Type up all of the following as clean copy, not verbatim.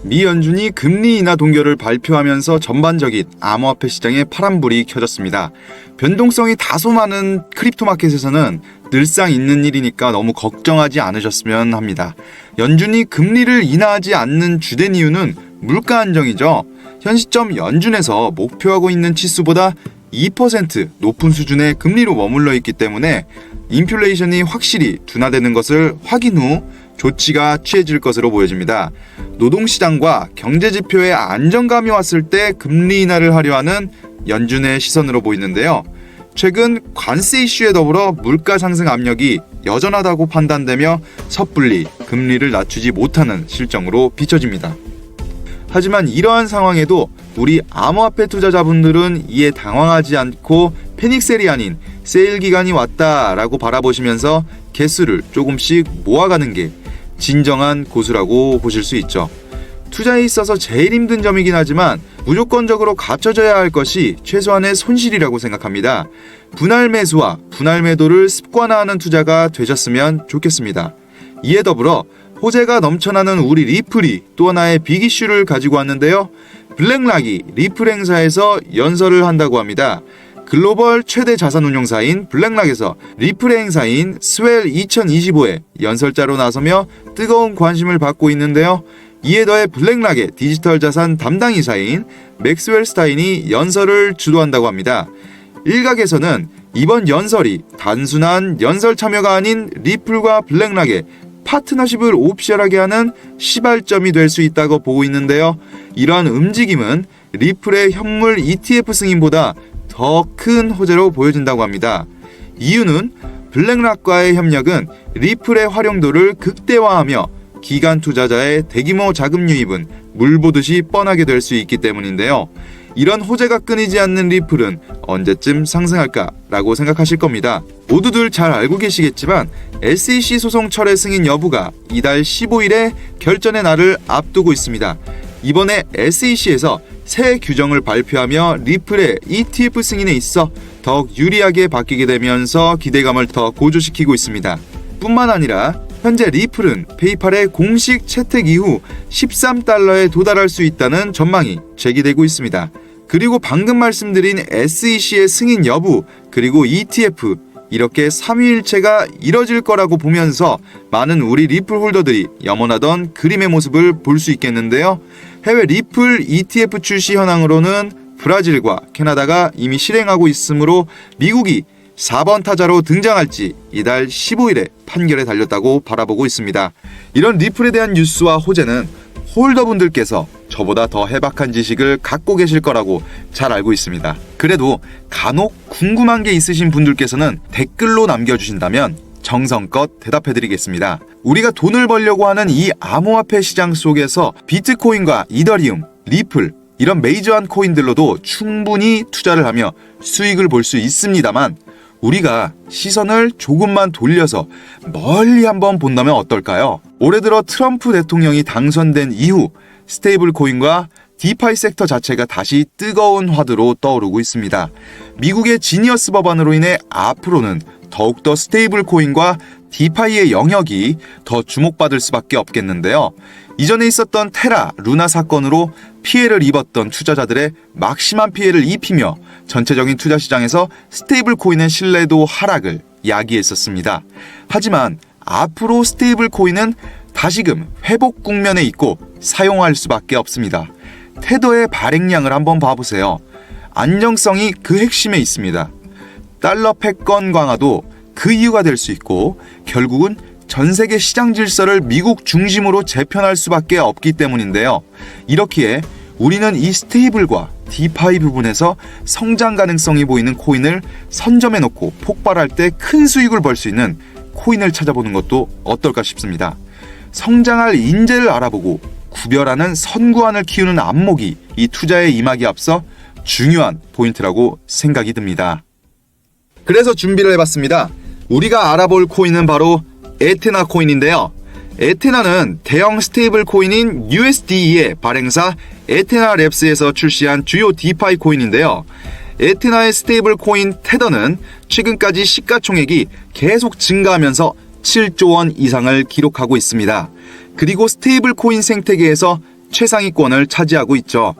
미 연준이 금리 인하 동결을 발표하면서 전반적인 암호화폐 시장에 파란불이 켜졌습니다. 변동성이 다소 많은 크립토 마켓에서는 늘상 있는 일이니까 너무 걱정하지 않으셨으면 합니다. 연준이 금리를 인하하지 않는 주된 이유는 물가 안정이죠. 현 시점 연준에서 목표하고 있는 치수보다 2% 높은 수준의 금리로 머물러 있기 때문에 인플레이션이 확실히 둔화되는 것을 확인 후 조치가 취해질 것으로 보여집니다. 노동시장과 경제지표의 안정감이 왔을 때 금리 인하를 하려 하는 연준의 시선으로 보이는데요. 최근 관세 이슈에 더불어 물가 상승 압력이 여전하다고 판단되며 섣불리 금리를 낮추지 못하는 실정으로 비춰집니다. 하지만 이러한 상황에도 우리 암호화폐 투자자분들은 이에 당황하지 않고 패닉셀이 아닌 세일 기간이 왔다라고 바라보시면서 개수를 조금씩 모아가는 게 진정한 고수라고 보실 수 있죠. 투자에 있어서 제일 힘든 점이긴 하지만 무조건적으로 갖춰져야 할 것이 최소한의 손실이라고 생각합니다. 분할 매수와 분할 매도를 습관화하는 투자가 되셨으면 좋겠습니다. 이에 더불어 호재가 넘쳐나는 우리 리플이 또 하나의 빅 이슈를 가지고 왔는데요. 블랙락이 리플 행사에서 연설을 한다고 합니다. 글로벌 최대 자산운용사인 블랙락에서 리플의 행사인 스웰 2025에 연설자로 나서며 뜨거운 관심을 받고 있는데요. 이에 더해 블랙락의 디지털 자산 담당이사인 맥스웰 스타인이 연설을 주도한다고 합니다. 일각에서는 이번 연설이 단순한 연설 참여가 아닌 리플과 블랙락의 파트너십을 오피셜하게 하는 시발점이 될 수 있다고 보고 있는데요. 이러한 움직임은 리플의 현물 ETF 승인보다 더 큰 호재로 보여진다고 합니다. 이유는 블랙락과의 협력은 리플의 활용도를 극대화하며 기관 투자자의 대규모 자금 유입은 물 보듯이 뻔하게 될 수 있기 때문인데요. 이런 호재가 끊이지 않는 리플은 언제쯤 상승할까라고 생각하실 겁니다. 모두들 잘 알고 계시겠지만 SEC 소송 철회 승인 여부가 이달 15일에 결전의 날을 앞두고 있습니다. 이번에 SEC에서 새 규정을 발표하며 리플의 ETF 승인에 있어 더욱 유리하게 바뀌게 되면서 기대감을 더 고조시키고 있습니다. 뿐만 아니라 현재 리플은 페이팔의 공식 채택 이후 13달러에 도달할 수 있다는 전망이 제기되고 있습니다. 그리고 방금 말씀드린 SEC의 승인 여부, 그리고 ETF, 이렇게 삼위일체가 이뤄질 거라고 보면서 많은 우리 리플 홀더들이 염원하던 그림의 모습을 볼 수 있겠는데요. 해외 리플 ETF 출시 현황으로는 브라질과 캐나다가 이미 실행하고 있으므로 미국이 4번 타자로 등장할지 이달 15일에 판결에 달렸다고 바라보고 있습니다. 이런 리플에 대한 뉴스와 호재는 홀더분들께서 저보다 더 해박한 지식을 갖고 계실 거라고 잘 알고 있습니다. 그래도 간혹 궁금한 게 있으신 분들께서는 댓글로 남겨주신다면 정성껏 대답해드리겠습니다. 우리가 돈을 벌려고 하는 이 암호화폐 시장 속에서 비트코인과 이더리움, 리플 이런 메이저한 코인들로도 충분히 투자를 하며 수익을 볼 수 있습니다만 우리가 시선을 조금만 돌려서 멀리 한번 본다면 어떨까요? 올해 들어 트럼프 대통령이 당선된 이후 스테이블 코인과 디파이 섹터 자체가 다시 뜨거운 화두로 떠오르고 있습니다. 미국의 지니어스 법안으로 인해 앞으로는 더욱더 스테이블 코인과 디파이의 영역이 더 주목받을 수밖에 없겠는데요. 이전에 있었던 테라, 루나 사건으로 피해를 입었던 투자자들의 막심한 피해를 입히며 전체적인 투자 시장에서 스테이블 코인의 신뢰도 하락을 야기했었습니다. 하지만 앞으로 스테이블 코인은 다시금 회복 국면에 있고 사용할 수밖에 없습니다. 테더의 발행량을 한번 봐보세요. 안정성이 그 핵심에 있습니다. 달러 패권 강화도 그 이유가 될 수 있고 결국은 전 세계 시장 질서를 미국 중심으로 재편할 수밖에 없기 때문인데요. 이렇기에 우리는 이 스테이블과 디파이 부분에서 성장 가능성이 보이는 코인을 선점해놓고 폭발할 때 큰 수익을 벌 수 있는 코인을 찾아보는 것도 어떨까 싶습니다. 성장할 인재를 알아보고 구별하는 선구안을 키우는 안목이 이 투자에 임하기 앞서 중요한 포인트라고 생각이 듭니다. 그래서 준비를 해봤습니다. 우리가 알아볼 코인은 바로 에테나 코인인데요. 에테나는 대형 스테이블 코인인 USDE의 발행사 에테나 랩스에서 출시한 주요 디파이 코인인데요. 에테나의 스테이블 코인 테더는 최근까지 시가총액이 계속 증가하면서 7조 원 이상을 기록하고 있습니다. 그리고 스테이블 코인 생태계에서 최상위권을 차지하고 있죠.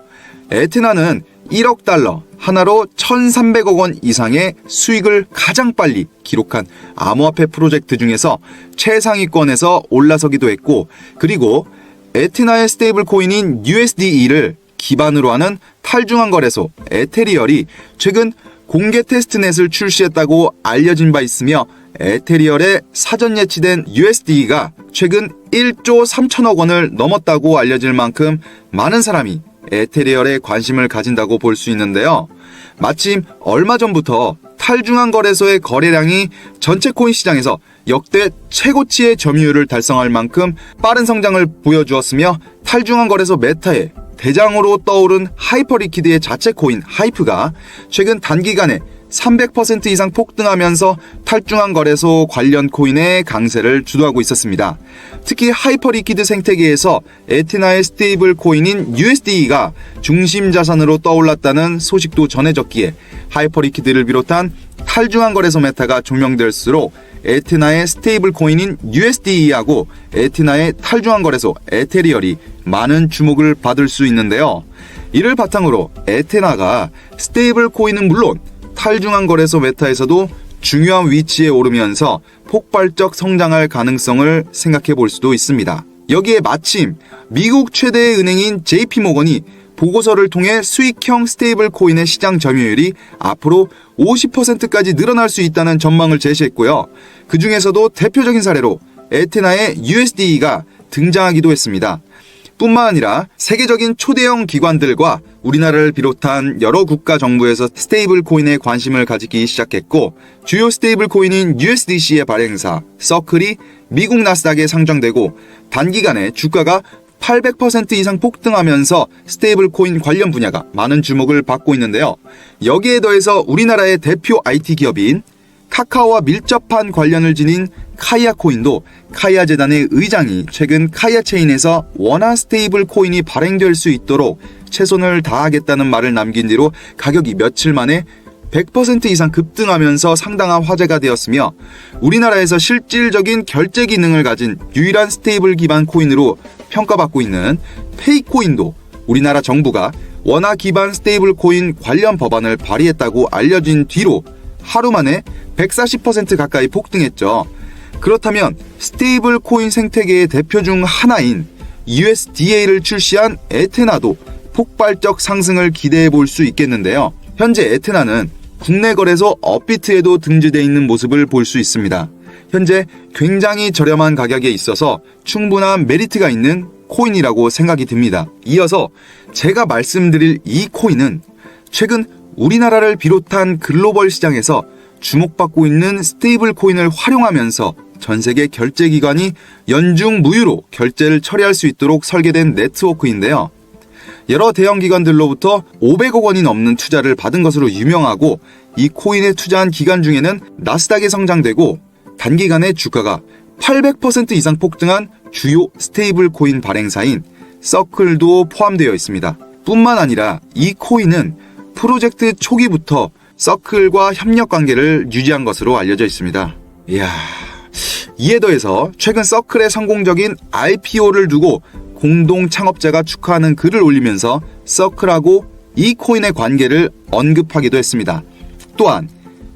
에테나는 1억 달러, 하나로 1,300억 원 이상의 수익을 가장 빨리 기록한 암호화폐 프로젝트 중에서 최상위권에서 올라서기도 했고, 그리고 에테나의 스테이블 코인인 USDE를 기반으로 하는 탈중앙 거래소 에테리얼이 최근 공개 테스트넷을 출시했다고 알려진 바 있으며, 에테리얼에 사전 예치된 USDE가 최근 1조 3천억 원을 넘었다고 알려질 만큼 많은 사람이 에테리얼에 관심을 가진다고 볼 수 있는데요. 마침 얼마 전부터 탈중앙 거래소의 거래량이 전체 코인 시장에서 역대 최고치의 점유율을 달성할 만큼 빠른 성장을 보여주었으며, 탈중앙 거래소 메타의 대장으로 떠오른 하이퍼리퀴드의 자체 코인 하이프가 최근 단기간에 300% 이상 폭등하면서 탈중앙 거래소 관련 코인의 강세를 주도하고 있었습니다. 특히 하이퍼리퀴드 생태계에서 에테나의 스테이블 코인인 USDE가 중심 자산으로 떠올랐다는 소식도 전해졌기에 하이퍼리퀴드를 비롯한 탈중앙 거래소 메타가 조명될수록 에테나의 스테이블 코인인 USDE하고 에테나의 탈중앙 거래소 에테리얼이 많은 주목을 받을 수 있는데요. 이를 바탕으로 에테나가 스테이블 코인은 물론 탈중앙 거래소 메타에서도 중요한 위치에 오르면서 폭발적 성장할 가능성을 생각해 볼 수도 있습니다. 여기에 마침 미국 최대의 은행인 JP모건이 보고서를 통해 수익형 스테이블 코인의 시장 점유율이 앞으로 50%까지 늘어날 수 있다는 전망을 제시했고요. 그 중에서도 대표적인 사례로 에테나의 USDE가 등장하기도 했습니다. 뿐만 아니라 세계적인 초대형 기관들과 우리나라를 비롯한 여러 국가 정부에서 스테이블 코인에 관심을 가지기 시작했고, 주요 스테이블 코인인 USDC의 발행사 서클이 미국 나스닥에 상장되고 단기간에 주가가 800% 이상 폭등하면서 스테이블 코인 관련 분야가 많은 주목을 받고 있는데요. 여기에 더해서 우리나라의 대표 IT 기업인 카카오와 밀접한 관련을 지닌 카이아 코인도 카이아 재단의 의장이 최근 카이아 체인에서 원화 스테이블 코인이 발행될 수 있도록 최선을 다하겠다는 말을 남긴 뒤로 가격이 며칠 만에 100% 이상 급등하면서 상당한 화제가 되었으며, 우리나라에서 실질적인 결제 기능을 가진 유일한 스테이블 기반 코인으로 평가받고 있는 페이코인도 우리나라 정부가 원화 기반 스테이블 코인 관련 법안을 발의했다고 알려진 뒤로 하루 만에 140% 가까이 폭등했죠. 그렇다면 스테이블 코인 생태계의 대표 중 하나인 USDA를 출시한 에테나도 폭발적 상승을 기대해 볼 수 있겠는데요. 현재 에테나는 국내 거래소 업비트에도 등재되어 있는 모습을 볼 수 있습니다. 현재 굉장히 저렴한 가격에 있어서 충분한 메리트가 있는 코인이라고 생각이 듭니다. 이어서 제가 말씀드릴 이 코인은 최근 우리나라를 비롯한 글로벌 시장에서 주목받고 있는 스테이블 코인을 활용하면서 전 세계 결제기관이 연중 무휴로 결제를 처리할 수 있도록 설계된 네트워크인데요. 여러 대형 기관들로부터 500억 원이 넘는 투자를 받은 것으로 유명하고, 이 코인에 투자한 기간 중에는 나스닥에 성장되고 단기간에 주가가 800% 이상 폭등한 주요 스테이블 코인 발행사인 서클도 포함되어 있습니다. 뿐만 아니라 이 코인은 프로젝트 초기부터 서클과 협력 관계를 유지한 것으로 알려져 있습니다. 이에 더해서 최근 서클의 성공적인 IPO를 두고 공동 창업자가 축하하는 글을 올리면서 서클하고 이 코인의 관계를 언급하기도 했습니다. 또한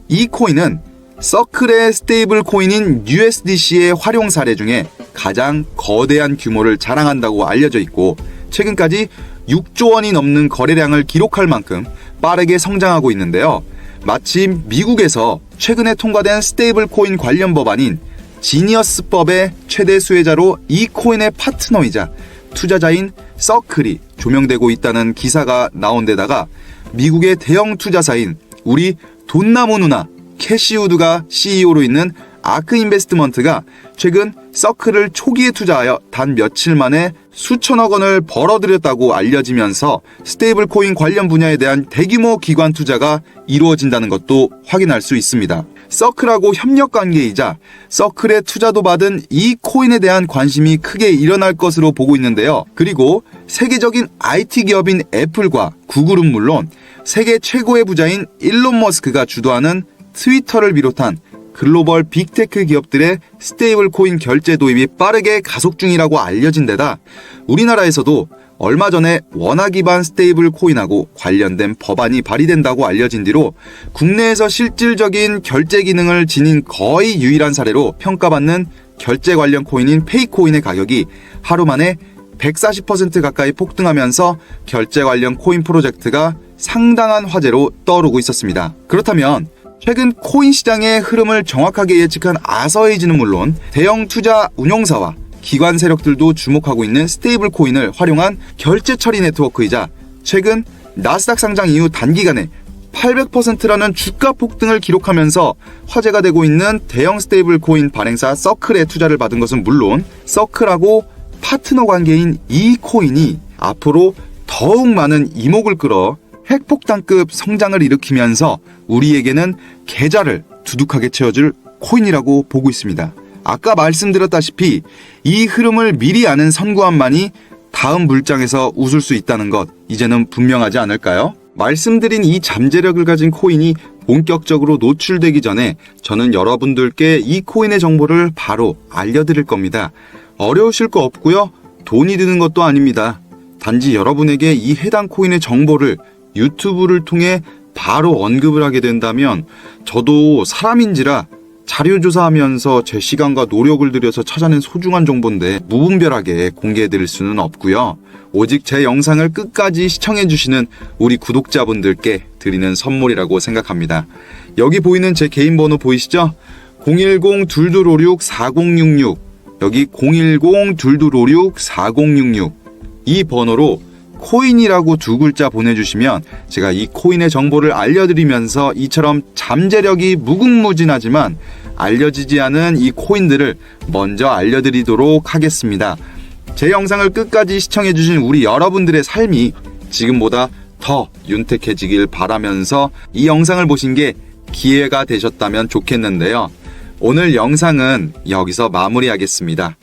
이 코인은 서클의 스테이블 코인인 USDC의 활용 사례 중에 가장 거대한 규모를 자랑한다고 알려져 있고, 최근까지 6조 원이 넘는 거래량을 기록할 만큼 빠르게 성장하고 있는데요. 마침 미국에서 최근에 통과된 스테이블 코인 관련 법안인 지니어스법의 최대 수혜자로 이 코인의 파트너이자 투자자인 서클이 조명되고 있다는 기사가 나온 데다가 미국의 대형 투자사인 우리 돈나무 누나 캐시우드가 CEO로 있는 아크 인베스트먼트가 최근 서클을 초기에 투자하여 단 며칠 만에 수천억 원을 벌어들였다고 알려지면서 스테이블 코인 관련 분야에 대한 대규모 기관 투자가 이루어진다는 것도 확인할 수 있습니다. 서클하고 협력 관계이자 서클에 투자도 받은 이 코인에 대한 관심이 크게 일어날 것으로 보고 있는데요. 그리고 세계적인 IT 기업인 애플과 구글은 물론 세계 최고의 부자인 일론 머스크가 주도하는 트위터를 비롯한 글로벌 빅테크 기업들의 스테이블 코인 결제 도입이 빠르게 가속 중이라고 알려진 데다 우리나라에서도 얼마 전에 원화 기반 스테이블 코인하고 관련된 법안이 발의된다고 알려진 뒤로 국내에서 실질적인 결제 기능을 지닌 거의 유일한 사례로 평가받는 결제 관련 코인인 페이코인의 가격이 하루 만에 140% 가까이 폭등하면서 결제 관련 코인 프로젝트가 상당한 화제로 떠오르고 있었습니다. 그렇다면 최근 코인 시장의 흐름을 정확하게 예측한 아서에이지는 물론 대형 투자 운용사와 기관 세력들도 주목하고 있는 스테이블 코인을 활용한 결제 처리 네트워크이자 최근 나스닥 상장 이후 단기간에 800%라는 주가 폭등을 기록하면서 화제가 되고 있는 대형 스테이블 코인 발행사 서클에 투자를 받은 것은 물론 서클하고 파트너 관계인 이 코인이 앞으로 더욱 많은 이목을 끌어 핵폭탄급 성장을 일으키면서 우리에게는 계좌를 두둑하게 채워줄 코인이라고 보고 있습니다. 아까 말씀드렸다시피 이 흐름을 미리 아는 선구안만이 다음 물장에서 웃을 수 있다는 것 이제는 분명하지 않을까요? 말씀드린 이 잠재력을 가진 코인이 본격적으로 노출되기 전에 저는 여러분들께 이 코인의 정보를 바로 알려드릴 겁니다. 어려우실 거 없고요. 돈이 드는 것도 아닙니다. 단지 여러분에게 이 해당 코인의 정보를 유튜브를 통해 바로 언급을 하게 된다면 저도 사람인지라 자료조사하면서 제 시간과 노력을 들여서 찾아낸 소중한 정보인데 무분별하게 공개해드릴 수는 없고요. 오직 제 영상을 끝까지 시청해주시는 우리 구독자분들께 드리는 선물이라고 생각합니다. 여기 보이는 제 개인 번호 보이시죠? 010-2256-4066 여기 010-2256-4066 이 번호로 코인이라고 두 글자 보내주시면 제가 이 코인의 정보를 알려드리면서 이처럼 잠재력이 무궁무진하지만 알려지지 않은 이 코인들을 먼저 알려드리도록 하겠습니다. 제 영상을 끝까지 시청해주신 우리 여러분들의 삶이 지금보다 더 윤택해지길 바라면서 이 영상을 보신 게 기회가 되셨다면 좋겠는데요. 오늘 영상은 여기서 마무리하겠습니다.